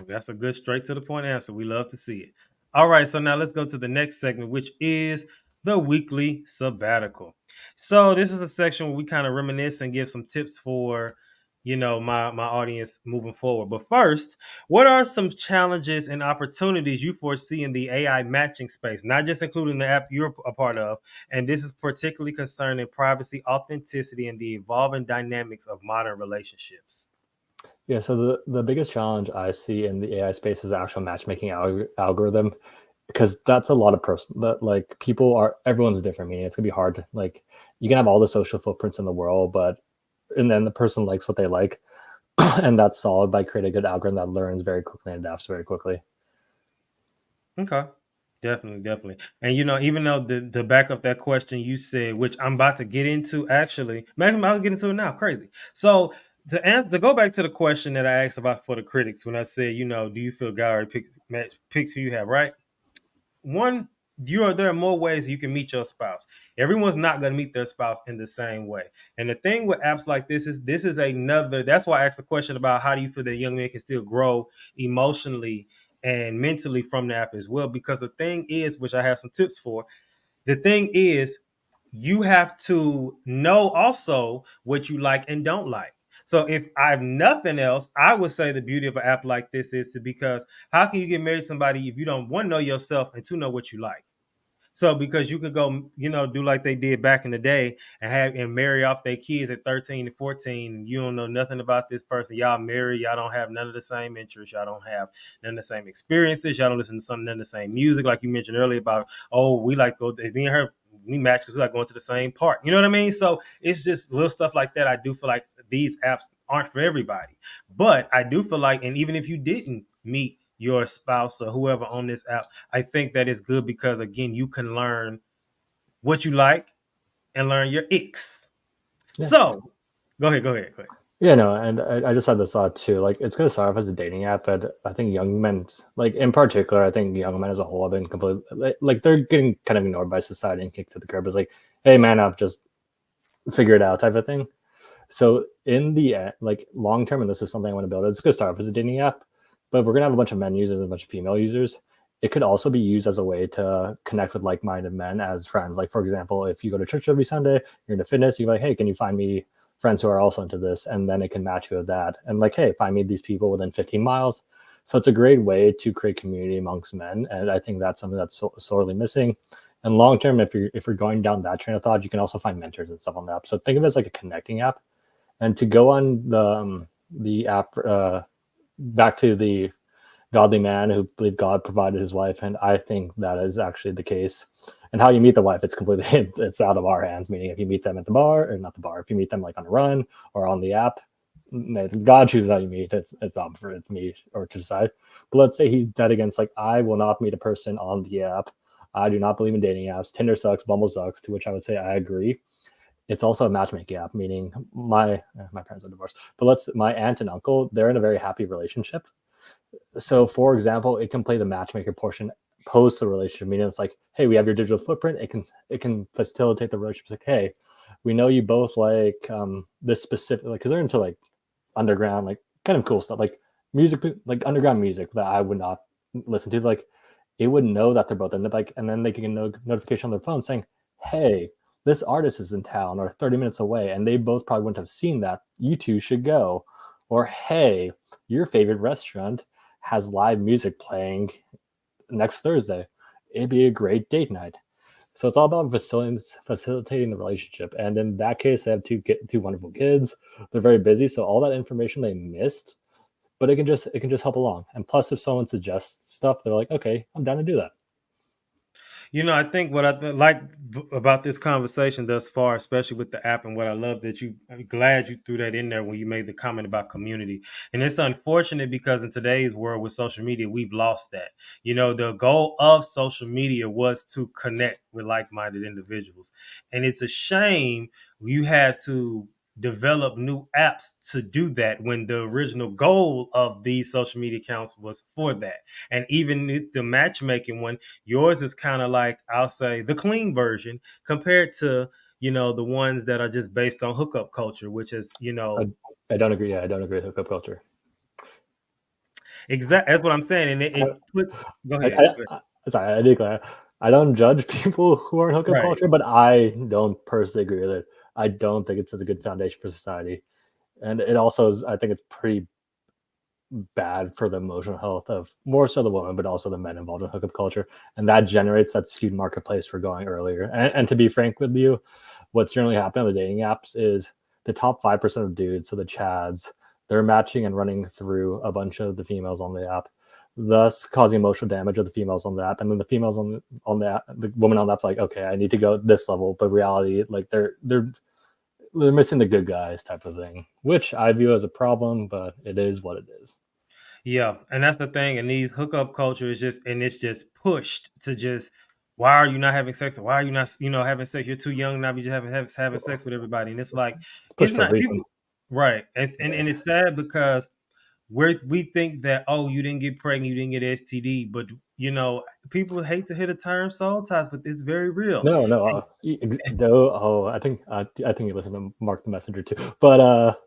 That's a good straight to the point answer. We love to see it. All right, so now let's go to the next segment, which is the weekly sabbatical. So this is a section where we kind of reminisce and give some tips for, my audience moving forward. But first, what are some challenges and opportunities you foresee in the AI matching space, not just including the app you're a part of? And this is particularly concerning privacy, authenticity, and the evolving dynamics of modern relationships. Yeah, so the biggest challenge I see in the AI space is the actual matchmaking algorithm, because that's a lot of person that like people are everyone's different. Meaning it's gonna be hard to like you can have all the social footprints in the world, but and then the person likes what they like, and that's solved by creating a good algorithm that learns very quickly and adapts very quickly. Okay. Definitely, definitely. And even though to back up that question you said, which I'm about to get into actually, man, I'll get into it now. Crazy. So to go back to the question that I asked about for the critics when I said, do you feel God already picked who you have, right? One, there are more ways you can meet your spouse. Everyone's not going to meet their spouse in the same way. And the thing with apps like this is another. That's why I asked the question about how do you feel that young men can still grow emotionally and mentally from the app as well. Because the thing is, which I have some tips for, the thing is, you have to know also what you like and don't like. So if I have nothing else, I would say the beauty of an app like this is because how can you get married to somebody if you don't, one, know yourself, and two, know what you like? So because you could go, do like they did back in the day and marry off their kids at 13 and 14, and you don't know nothing about this person. Y'all marry, y'all don't have none of the same interests, y'all don't have none of the same experiences, y'all don't listen to none of the same music, like you mentioned earlier about, oh, we like go, me and her, we match because we like going to the same park. You know what I mean? So it's just little stuff like that. I do feel like these apps aren't for everybody, but I do feel like, and even if you didn't meet your spouse or whoever on this app, I think that is good because again, you can learn what you like and learn your icks. Yeah. So go ahead. Yeah, no, and I just had this thought too. Like, it's gonna start off as a dating app, but I think young men, like in particular, I think young men as a whole have been completely like they're getting kind of ignored by society and kicked to the curb. It's like, hey, man up, just figure it out, type of thing. So in the end, like long term, and this is something I want to build, it's gonna start off as a dating app, but if we're gonna have a bunch of men users and a bunch of female users, it could also be used as a way to connect with like-minded men as friends. Like, for example, if you go to church every Sunday, you're into fitness, you're like, hey, can you find me friends who are also into this? And then it can match you with that. And like, hey, find me these people within 15 miles. So it's a great way to create community amongst men. And I think that's something that's sorely missing. And long term, if you're going down that train of thought, you can also find mentors and stuff on the app. So think of it as like a connecting app. And to go on the app, back to the godly man who believed God provided his wife, and I think that is actually the case. And how you meet the wife, it's completely it's out of our hands. Meaning, if you meet them at the bar, or not the bar, if you meet them like on a run or on the app, God chooses how you meet. It's up for me or to decide. But let's say he's dead against like, I will not meet a person on the app. I do not believe in dating apps. Tinder sucks. Bumble sucks. To which I would say I agree. It's also a matchmaking app, meaning my parents are divorced, but my aunt and uncle, they're in a very happy relationship. So for example, it can play the matchmaker portion post the relationship, meaning it's like, hey, we have your digital footprint. It can facilitate the relationship. It's like, hey, we know you both like this specific, like, because they're into like underground, like kind of cool stuff, like music, like underground music that I would not listen to. Like, it would know that they're both in it, like, and then they can get a notification on their phone saying, hey, this artist is in town or 30 minutes away, and they both probably wouldn't have seen that. You two should go. Or, hey, your favorite restaurant has live music playing next Thursday. It'd be a great date night. So it's all about facilitating the relationship. And in that case, they have two wonderful kids. They're very busy, so all that information they missed, but it can just help along. And plus, if someone suggests stuff, they're like, okay, I'm down to do that. I think what like about this conversation thus far, especially with the app, and what I love that I'm glad you threw that in there when you made the comment about community. And it's unfortunate because in today's world with social media, we've lost that. The goal of social media was to connect with like-minded individuals, and it's a shame you had to develop new apps to do that when the original goal of these social media accounts was for that. And even the matchmaking one, yours is kind of like, I'll say, the clean version compared to, the ones that are just based on hookup culture, which is, I, I don't agree. Yeah, I don't agree with hookup culture. that's what I'm saying. And it puts, go I, ahead. I, sorry, I declare I don't judge people who are in hookup Right. culture, but I don't personally agree with it. I don't think it sets a good foundation for society, and it also is. I think it's pretty bad for the emotional health of more so the women, but also the men involved in hookup culture, and that generates that skewed marketplace we're going earlier. And to be frank with you, what's generally happening on the dating apps is the top 5% of dudes, so the Chads, they're matching and running through a bunch of the females on the app, thus causing emotional damage of the females on the app. And then the females on the app, the woman on the app's like, okay, I need to go this level, but reality, like they're missing the good guys type of thing, which I view as a problem, but it is what it is. Yeah, and that's the thing. And these hookup culture is just, and it's just pushed to just, why are you not having sex? Or why are you not, having sex? You're too young now. Be just having sex with everybody. And it's like, It's it's pushed for a not reason. people, right? And it's sad because we think that, oh, you didn't get pregnant, you didn't get STD, but people hate to hear the term soul ties, but it's very real. No, no. And Though, I think you listen to Mark the Messenger too. But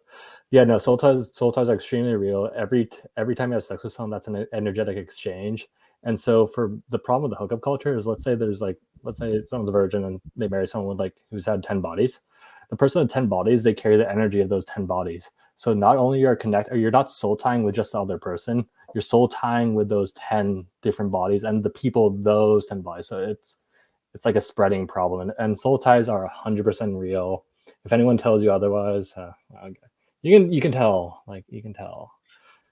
yeah, no. Soul ties are extremely real. Every time you have sex with someone, that's an energetic exchange. And so, for the problem with the hookup culture is, let's say someone's a virgin and they marry someone with who's had 10 bodies. The person with 10 bodies, they carry the energy of those 10 bodies. So not only you're not soul tying with just the other person, you're soul tying with those 10 different bodies and the people those 10 bodies. So it's like a spreading problem, and soul ties are 100% real. If anyone tells you otherwise, okay. You can tell, you can tell.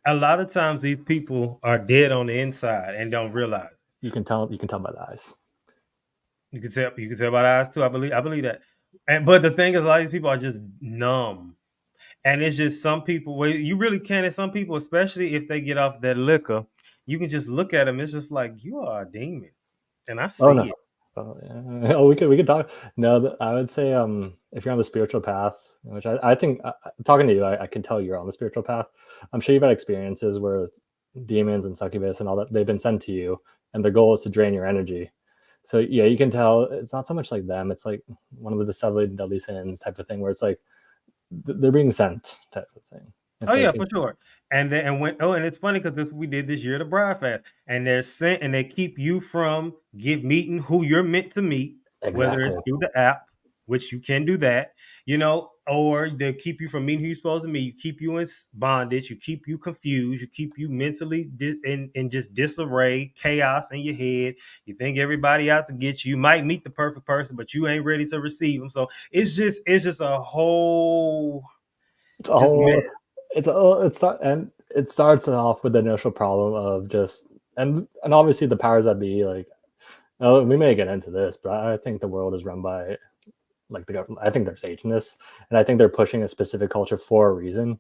a lot of times these people are dead on the inside and don't realize. You can tell by the eyes. You can tell by the eyes too. I believe that. And but the thing is, a lot of these people are just numb. And it's just some people where you really can, and some people, especially if they get off that liquor, you can just look at them. It's just like, you are a demon. And I Oh no. see it. Oh, yeah. Oh, we could talk. No, I would say if you're on the spiritual path, which I think talking to you, I can tell you're on the spiritual path. I'm sure you've had experiences where demons and succubus and all that, they've been sent to you, and their goal is to drain your energy. So yeah, you can tell it's not so much like them. It's like one of the seven deadly sins type of thing, where it's like they're being sent type of thing. Oh It's like yeah, for sure. And it's funny because this we did this year the bride fast, and they're sent and they keep you from meeting who you're meant to meet, whether it's exactly. through the app, which you can do that, or they keep you from meeting who you're supposed to meet. You keep you in bondage, you keep you confused, you keep you mentally in just disarray, chaos in your head. You think everybody out to get you. You might meet the perfect person, but you ain't ready to receive them. So it's just a whole It's a just mess. whole it's not, and it starts off with the initial problem of just, and obviously the powers that be, we may get into this, but I think the world is run by the government. I think they're Satanists, and I think they're pushing a specific culture for a reason.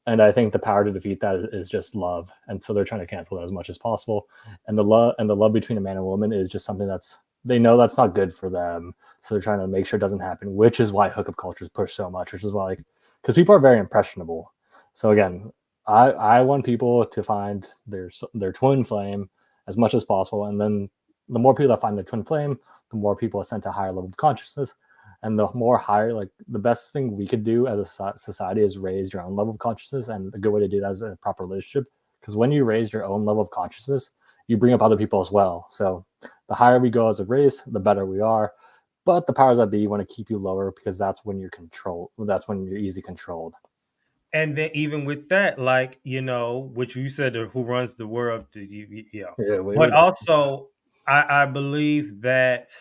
And I think the power to defeat that is just love, and so they're trying to cancel that as much as possible. And the love between a man and woman is just something that's, they know that's not good for them, so they're trying to make sure it doesn't happen. Which is why hookup culture is pushed so much. Which is why, because people are very impressionable. So again, I want people to find their twin flame as much as possible, and then the more people that find their twin flame, the more people ascend to a higher level of consciousness, and the more higher, the best thing we could do as a society is raise your own level of consciousness. And a good way to do that is a proper relationship, because when you raise your own level of consciousness, you bring up other people as well. So the higher we go as a race, the better we are. But the powers that be want to keep you lower, because that's when you're easy controlled. And then even with that, like, which you said, who runs the world, yeah. Yeah, But we don't. also, I believe that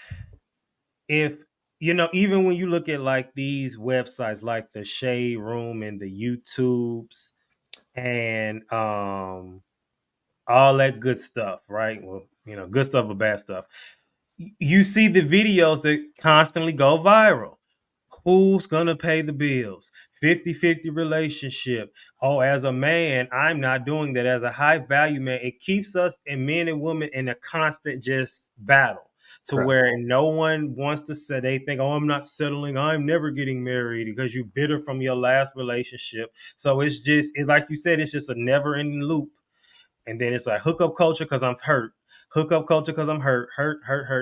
if you know, even when you look at like these websites like the Shade Room and the YouTubes and all that good stuff, right? Well, you know, good stuff or bad stuff. You see the videos that constantly go viral. Who's gonna pay the bills? 50-50 relationship. Oh, as a man, I'm not doing that. As a high value man, it keeps us and men and women in a constant just battle to Correct. where no one wants to say, they think, oh, I'm not settling, I'm never getting married because you bitter from your last relationship. So it's just like you said, it's just a never ending loop. And then it's like hookup culture because I'm hurt. Hookup culture because I'm hurt.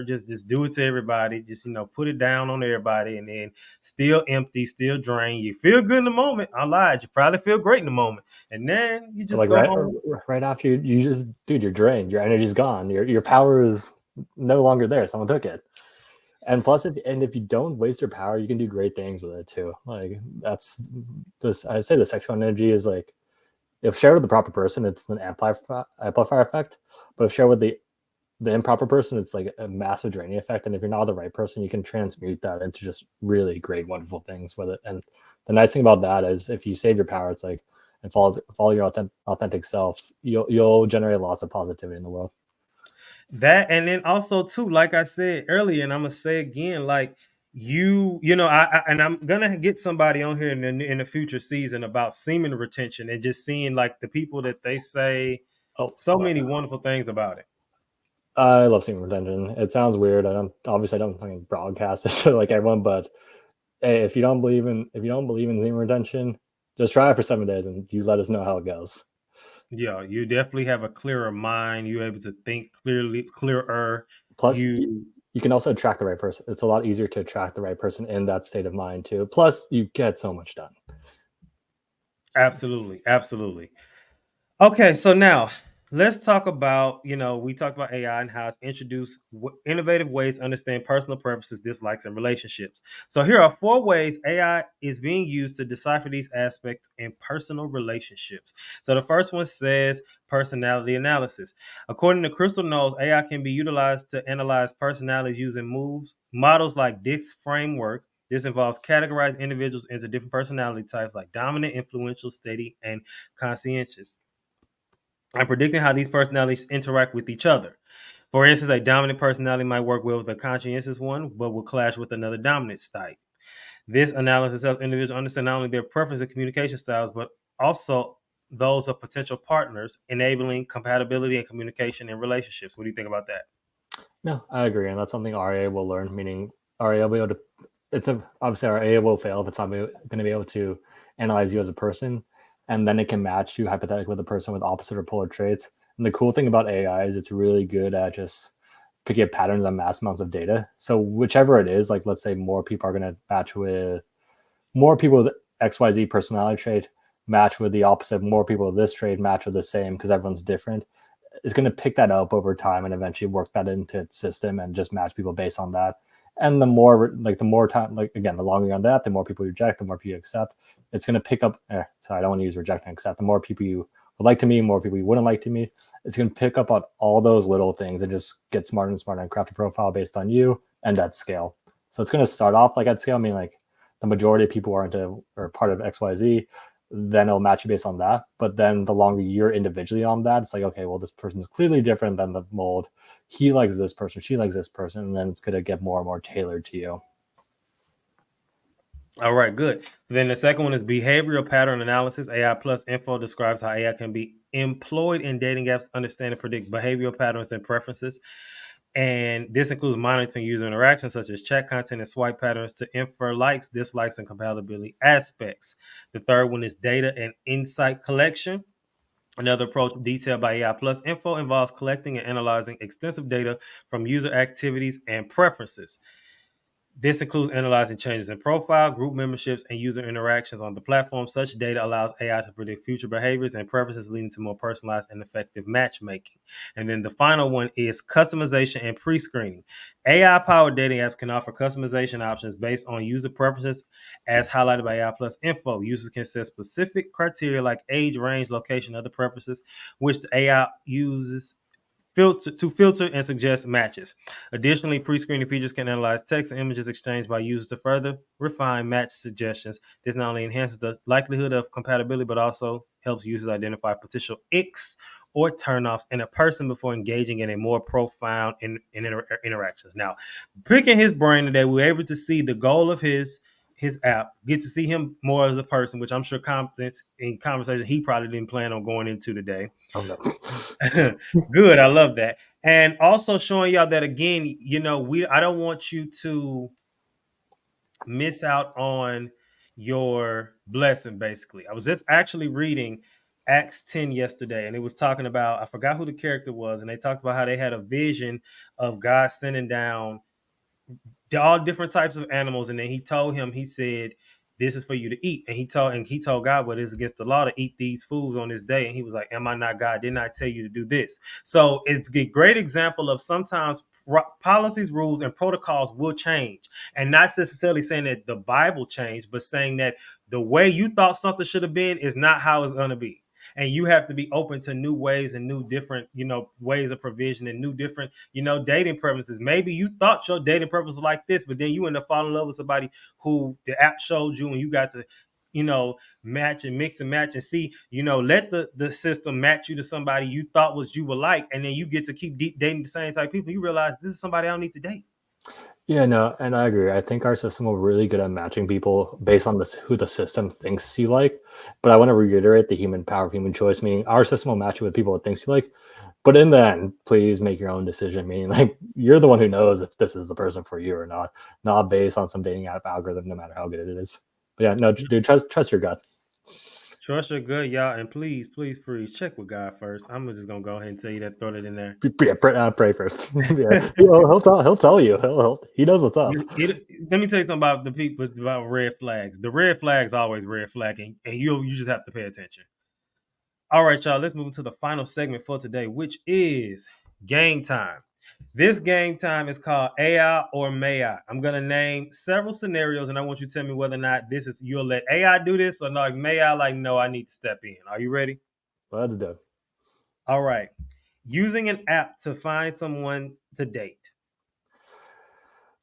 Just do it to everybody. Just, you know, put it down on everybody, and then still empty, still drained. You feel good in the moment. I lied. You probably feel great in the moment, and then you just Like go home. right after you just, dude, you're drained. Your energy's gone. Your power is no longer there. Someone took it. And plus, if you don't waste your power, you can do great things with it too. Like that's this. I say the sexual energy is like, if shared with the proper person, it's an amplifier effect. But if shared with the improper person, it's like a massive draining effect. And if you're not the right person, you can transmute that into just really great, wonderful things with it. And the nice thing about that is, if you save your power, it's like, and follow your authentic self, you'll generate lots of positivity in the world. That, and then also too, like I said earlier, and I'm gonna say again, like you know, and I'm gonna get somebody on here in the future season about semen retention and just seeing like the people that they say Oh, so many wonderful things about it. I love seeing retention. It sounds weird. I don't fucking broadcast it to like everyone, but hey, if you don't believe in semen retention, just try it for 7 days and you let us know how it goes. Yeah, you definitely have a clearer mind. You're able to think clearly, clearer. Plus, You you can also attract the right person. It's a lot easier to attract the right person in that state of mind too. Plus, you get so much done. absolutely, absolutely. Okay, so now let's talk about, you know, we talked about AI and how it's introduced innovative ways to understand personal preferences, dislikes, and relationships. So here are 4 ways AI is being used to decipher these aspects in personal relationships. So the first one says personality analysis. According to Crystal Knowles, AI can be utilized to analyze personalities using models like Dick's framework. This involves categorizing individuals into different personality types like dominant, influential, steady, and conscientious, and predicting how these personalities interact with each other. For instance, a dominant personality might work well with a conscientious one, but will clash with another dominant type. This analysis helps individuals understand not only their preferences and communication styles, but also those of potential partners, enabling compatibility and communication in relationships. What do you think about that? No, I agree, and that's something RA will learn. Meaning, RA will be able to. Obviously RA will fail if it's not going to be able to analyze you as a person, and then it can match you hypothetically with a person with opposite or polar traits. And the cool thing about AI is it's really good at just picking up patterns on mass amounts of data. So whichever it is, like let's say more people are going to match with more people with XYZ personality trait, match with the opposite, more people with this trait match with the same because everyone's different, is going to pick that up over time and eventually work that into its system and just match people based on that. And the more time, like again, the longer you're on that, the more people you reject, the more people you accept. It's going to pick up. Sorry, I don't want to use reject and accept. The more people you would like to meet, more people you wouldn't like to meet. It's going to pick up on all those little things and just get smarter and smarter and craft a profile based on you and at scale. So it's going to start off like at scale. I mean, like the majority of people are into or part of XYZ, then it'll match you based on that. But then the longer you're individually on that, it's like, okay, well, this person is clearly different than the mold. He likes this person, she likes this person, and then it's going to get more and more tailored to you. All right, good. Then the second one is behavioral pattern analysis. AI plus info describes how AI can be employed in dating apps to understand and predict behavioral patterns and preferences. And this includes monitoring user interactions such as chat content and swipe patterns to infer likes, dislikes, and compatibility aspects. The third one is data and insight collection. Another approach detailed by AI plus info involves collecting and analyzing extensive data from user activities and preferences. This includes analyzing changes in profile, group memberships, and user interactions on the platform. Such data allows AI to predict future behaviors and preferences, leading to more personalized and effective matchmaking. And then the final one is customization and pre-screening. AI-powered dating apps can offer customization options based on user preferences, as highlighted by AI Plus Info. Users can set specific criteria like age, range, location, other preferences, which the AI uses filter and suggest matches. Additionally, pre-screening features can analyze text and images exchanged by users to further refine match suggestions. This not only enhances the likelihood of compatibility, but also helps users identify potential icks or turnoffs in a person before engaging in a more profound interactions. Now, picking his brain today, we were able to see the goal of his app, get to see him more as a person, which I'm sure confidence in conversation he probably didn't plan on going into today. Oh no. Good, I love that. And also showing y'all that again, I don't want you to miss out on your blessing, basically. I was just actually reading Acts 10 yesterday, and it was talking about, I forgot who the character was, and they talked about how they had a vision of God sending down all different types of animals, and then he told him, he said, this is for you to eat. And he told God, what is against the law to eat these foods on this day. And he was like, am I not God? Didn't I tell you to do this? So it's a great example of sometimes policies, rules, and protocols will change. And not necessarily saying that the Bible changed, but saying that the way you thought something should have been is not how it's going to be. And you have to be open to new ways and new different, ways of provision and new different, dating preferences. Maybe you thought your dating preference was like this, but then you end up falling in love with somebody who the app showed you, and you got to, match and mix and match and see, let the system match you to somebody you thought was you were like, and then you get to keep dating the same type of people. You realize this is somebody I don't need to date. Yeah, no, and I agree. I think our system will really good at matching people based on who the system thinks you like. But I want to reiterate the human power of human choice, meaning our system will match you with people it thinks you like. But in the end, please make your own decision, meaning like you're the one who knows if this is the person for you or not based on some dating app algorithm, no matter how good it is. But yeah, no, dude, trust your gut. Trust your gut, y'all, and please check with God first. I'm just gonna go ahead and tell you that. Throw that in there. Yeah, pray first. Yeah, he'll tell you. He knows what's up. Let me tell you something about the people about red flags. The red flags always red flagging, and you just have to pay attention. All right, y'all. Let's move into the final segment for today, which is game time. This game time is called AI or May I. I'm gonna name several scenarios, and I want you to tell me whether or not you'll let AI do this or not. May I? Like, no, I need to step in. Are you ready? Let's do. All right. Using an app to find someone to date.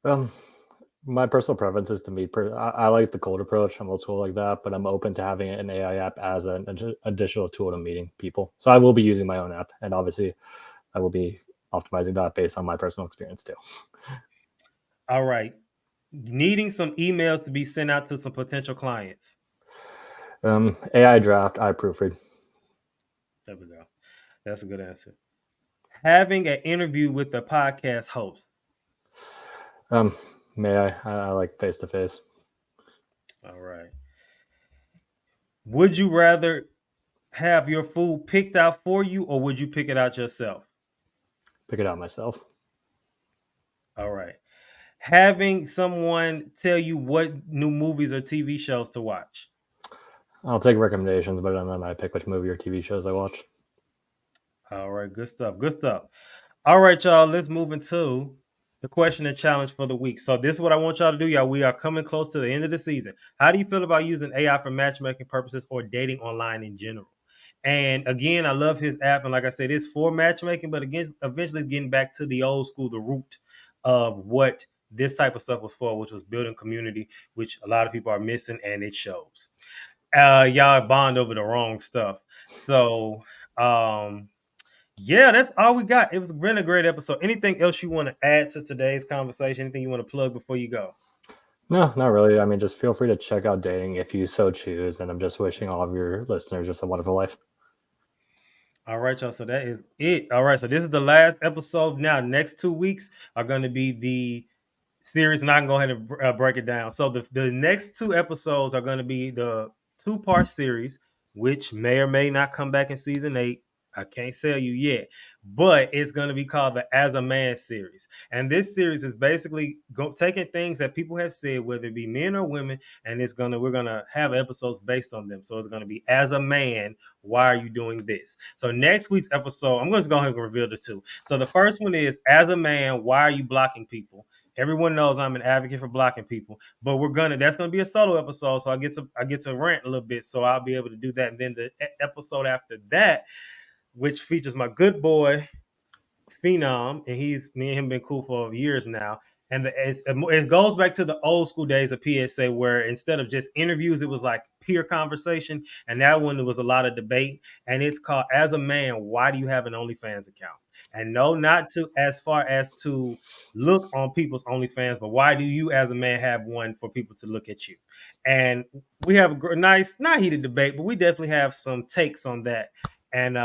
My personal preference is to meet. I like the cold approach. I'm old school like that, but I'm open to having an AI app as an additional tool to meeting people. So I will be using my own app, and obviously, I will be optimizing that based on my personal experience too. All right. Needing some emails to be sent out to some potential clients. AI draft, I proofread. There we go. That's a good answer. Having an interview with the podcast host. May I like face to face. All right. Would you rather have your food picked out for you, or would you pick it out yourself? Pick it out myself. All right. Having someone tell you what new movies or TV shows to watch. I'll take recommendations, but then I pick which movie or TV shows I watch. All right. Good stuff. Good stuff. All right, y'all. Let's move into the question and challenge for the week. So this is what I want y'all to do, y'all. We are coming close to the end of the season. How do you feel about using AI for matchmaking purposes or dating online in general? And again, I love his app. And like I said, it's for matchmaking, but again, eventually getting back to the old school, the root of what this type of stuff was for, which was building community, which a lot of people are missing, and it shows. Y'all bond over the wrong stuff. So yeah, that's all we got. It was been a great episode. Anything else you want to add to today's conversation? Anything you want to plug before you go? No, not really. I mean, just feel free to check out Dating if you so choose. And I'm just wishing all of your listeners just a wonderful life. All right, y'all. So that is it. All right. So this is the last episode. Now, next 2 weeks are going to be the series, and I can go ahead and break it down. So the next 2 episodes are going to be the 2-part series, which may or may not come back in season 8. I can't tell you yet, but it's going to be called the As a Man series. And this series is basically taking things that people have said, whether it be men or women, and we're going to have episodes based on them. So it's going to be As a Man, why are you doing this? So next week's episode, I'm going to go ahead and reveal the 2. So the first one is As a Man, why are you blocking people? Everyone knows I'm an advocate for blocking people, but that's gonna be a solo episode, so I get to rant a little bit, so I'll be able to do that. And then the episode after that, which features my good boy phenom, and me and him been cool for years now. And it goes back to the old school days of PSA, where instead of just interviews, it was like peer conversation, and that one there was a lot of debate. And it's called "As a Man, Why Do You Have an OnlyFans Account?" And no, not to as far as to look on people's OnlyFans, but why do you, as a man, have one for people to look at you? And we have a nice, not heated debate, but we definitely have some takes on that. And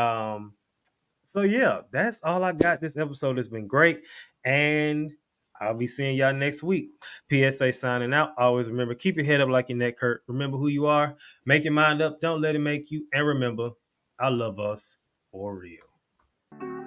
so yeah, that's all I got. This episode has been great, and I'll be seeing y'all next week. PSA signing out. Always remember, keep your head up like your neck hurt. Remember who you are. Make your mind up. Don't let it make you. And remember, I love us for real.